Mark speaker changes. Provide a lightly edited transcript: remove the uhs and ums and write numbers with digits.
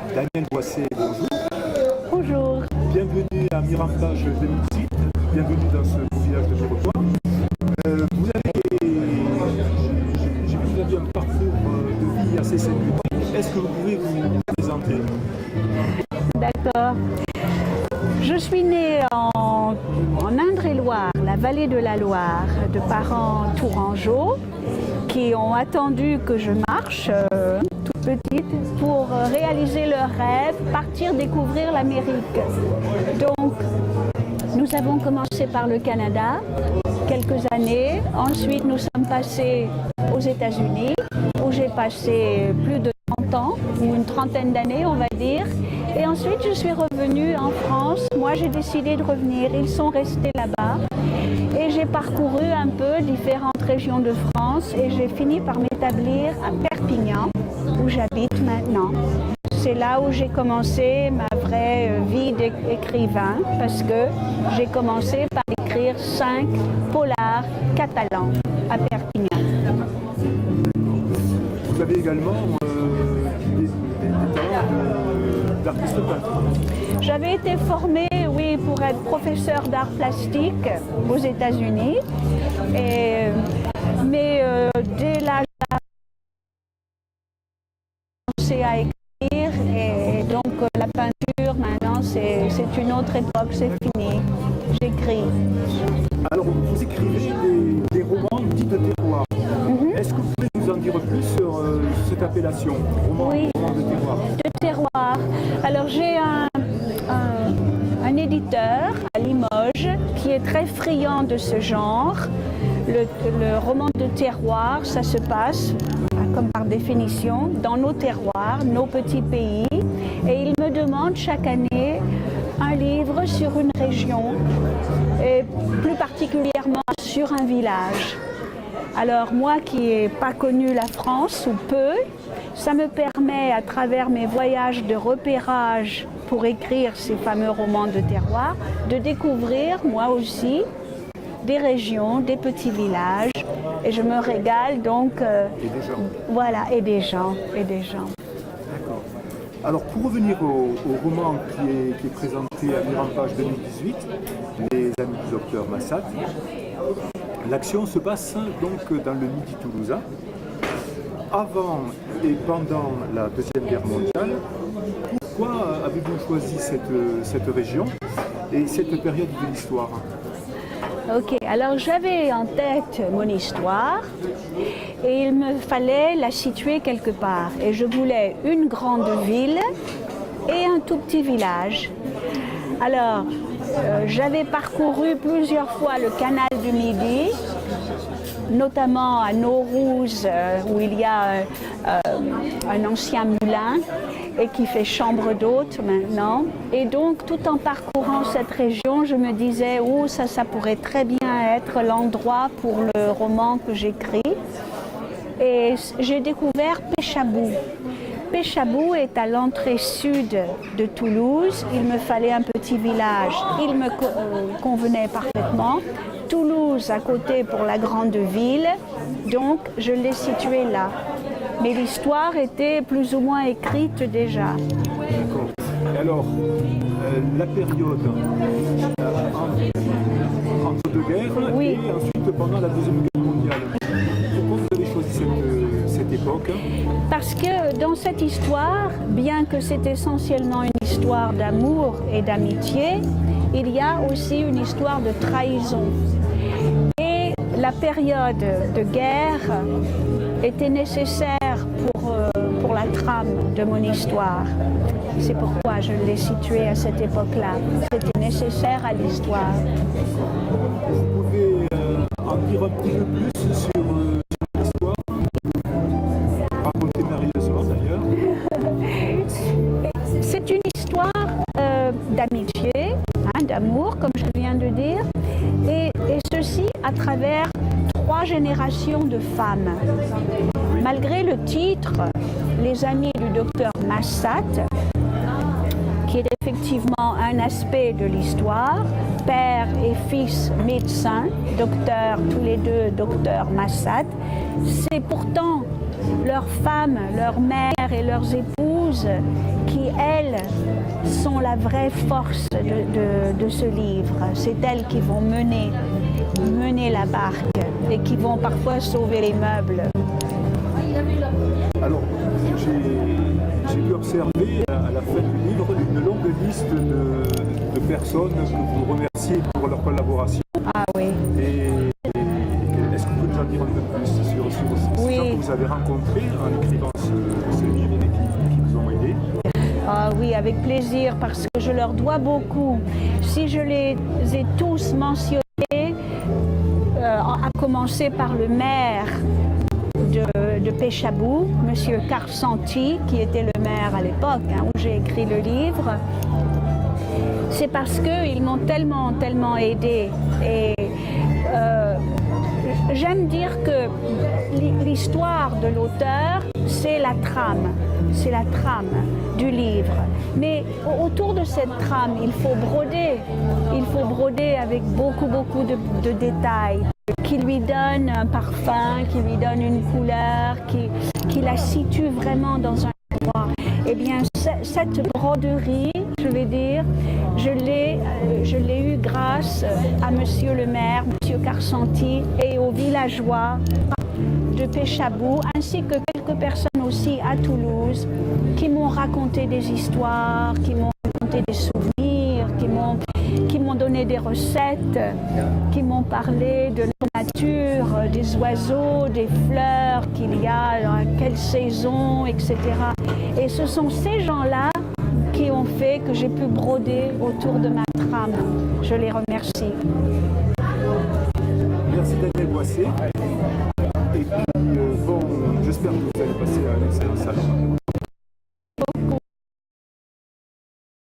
Speaker 1: Daniel Boisset, bonjour.
Speaker 2: Bonjour.
Speaker 1: Bienvenue à Mirampage 2018. Bienvenue dans ce beau village de Mirepoix. J'ai vu que vous aviez un parcours de vie assez singulier. Est-ce que vous pouvez vous présenter?
Speaker 2: D'accord. Je suis née en Indre-et-Loire, la vallée de la Loire, de parents tourangeaux qui ont attendu que je marche toute petite pour réaliser leur rêve, partir découvrir l'Amérique. Donc, nous avons commencé par le Canada, quelques années. Ensuite, nous sommes passés aux États-Unis, où j'ai passé plus de 30 ans, ou une trentaine d'années, on va dire. Et ensuite, je suis revenue en France. Moi, j'ai décidé de revenir. Ils sont restés là-bas. Et j'ai parcouru un peu différentes régions de France et j'ai fini par m'établir à Perpignan, où j'habite maintenant. C'est là où j'ai commencé ma vraie vie d'écrivain, parce que j'ai commencé par écrire 5 polars catalans à Perpignan.
Speaker 1: Vous avez également des talents d'artiste peintre.
Speaker 2: J'avais été formée, oui, pour être professeur d'art plastique aux États-Unis. Mais dès l'âge d'âge, j'ai commencé à écrire. Et donc la peinture, maintenant, c'est une autre époque, c'est fini. J'écris.
Speaker 1: Alors, vous écrivez des romans dits de terroir. Est-ce que vous pouvez nous en dire plus sur cette appellation, roman de terroir?
Speaker 2: De terroir. Alors, j'ai un éditeur à Limoges qui est très friand de ce genre. Le roman de terroir, ça se passe, comme par définition, dans nos terroirs, nos petits pays. Et il me demande chaque année un livre sur une région, et plus particulièrement sur un village. Alors moi qui n'ai pas connu la France ou peu, ça me permet à travers mes voyages de repérage pour écrire ces fameux romans de terroir, de découvrir moi aussi des régions, des petits villages, et je me régale donc.
Speaker 1: Et des gens.
Speaker 2: Voilà, et des gens.
Speaker 1: D'accord. Alors pour revenir au roman qui est présenté à Mirampage 2018, Les Amis du Docteur Massat, l'action se passe donc dans le Midi toulousain, avant et pendant la Deuxième Guerre mondiale. Pourquoi avez-vous choisi cette région et cette période de l'histoire?
Speaker 2: Ok, alors j'avais en tête mon histoire et il me fallait la situer quelque part. Et je voulais une grande ville et un tout petit village. Alors, j'avais parcouru plusieurs fois le canal du Midi, notamment à Naurouze, où il y a un ancien moulin et qui fait chambre d'hôte maintenant. Et donc, tout en parcourant cette région, je me disais, oh, ça pourrait très bien être l'endroit pour le roman que j'écris. Et j'ai découvert Pechabou. Pechabou est à l'entrée sud de Toulouse. Il me fallait un petit village. Il me convenait parfaitement. Toulouse à côté pour la grande ville. Donc, je l'ai situé là. Mais l'histoire était plus ou moins écrite déjà.
Speaker 1: D'accord. Et alors, la période entre deux guerres
Speaker 2: Oui.
Speaker 1: et ensuite pendant la Deuxième Guerre mondiale. Pourquoi vous avez choisi cette époque?
Speaker 2: Parce que dans cette histoire, bien que c'est essentiellement une histoire d'amour et d'amitié, il y a aussi une histoire de trahison. Et la période de guerre était nécessaire pour la trame de mon histoire. C'est pourquoi je l'ai située à cette époque-là. C'était nécessaire à l'histoire.
Speaker 1: Vous pouvez en dire un petit peu plus sur l'histoire? Racontez merveilleusement d'ailleurs.
Speaker 2: C'est une histoire d'amitié, d'amour, comme je viens de dire, et ceci à travers 3 générations de femmes. Malgré le titre, Les Amis du docteur Massat, qui est effectivement un aspect de l'histoire, père et fils médecins, docteurs, tous les deux docteurs Massat, c'est pourtant leur leurs femmes, leurs mères et leurs épouses qui, elles, sont la vraie force de ce livre. C'est elles qui vont mener la barque et qui vont parfois sauver les meubles.
Speaker 1: Alors, j'ai pu observer à la fin du livre une longue liste de personnes que vous remerciez pour leur collaboration.
Speaker 2: Ah oui.
Speaker 1: Et est-ce que vous pouvez nous en dire un peu plus sur ces gens que vous avez rencontrés en écrivant ce livre et qui vous ont aidé?
Speaker 2: Ah oui, avec plaisir, parce que je leur dois beaucoup. Si je les ai tous mentionnés, à commencer par le maire de Pechabou, M. Karsanti, qui était le maire à l'époque où j'ai écrit le livre, c'est parce qu'ils m'ont tellement aidé. Et j'aime dire que l'histoire de l'auteur, c'est la trame du livre. Mais autour de cette trame, il faut broder avec beaucoup de détails qui lui donnent un parfum, qui lui donnent une couleur, qui la situe vraiment dans un endroit. Eh bien, cette broderie, je vais dire, je l'ai eue grâce à Monsieur le maire, Monsieur Karsanti, et aux villageois de Pechabou, ainsi que quelques personnes aussi à Toulouse, qui m'ont raconté des histoires, qui m'ont raconté des souvenirs, qui m'ont donné des recettes, qui m'ont parlé de la nature, des oiseaux, des fleurs qu'il y a, dans quelle saison, etc. Et ce sont ces gens-là qui ont fait que j'ai pu broder autour de ma trame. Je les remercie.
Speaker 1: Merci Daniel Boissé. Et puis, bon, j'espère que vous allez passer un excellent salon.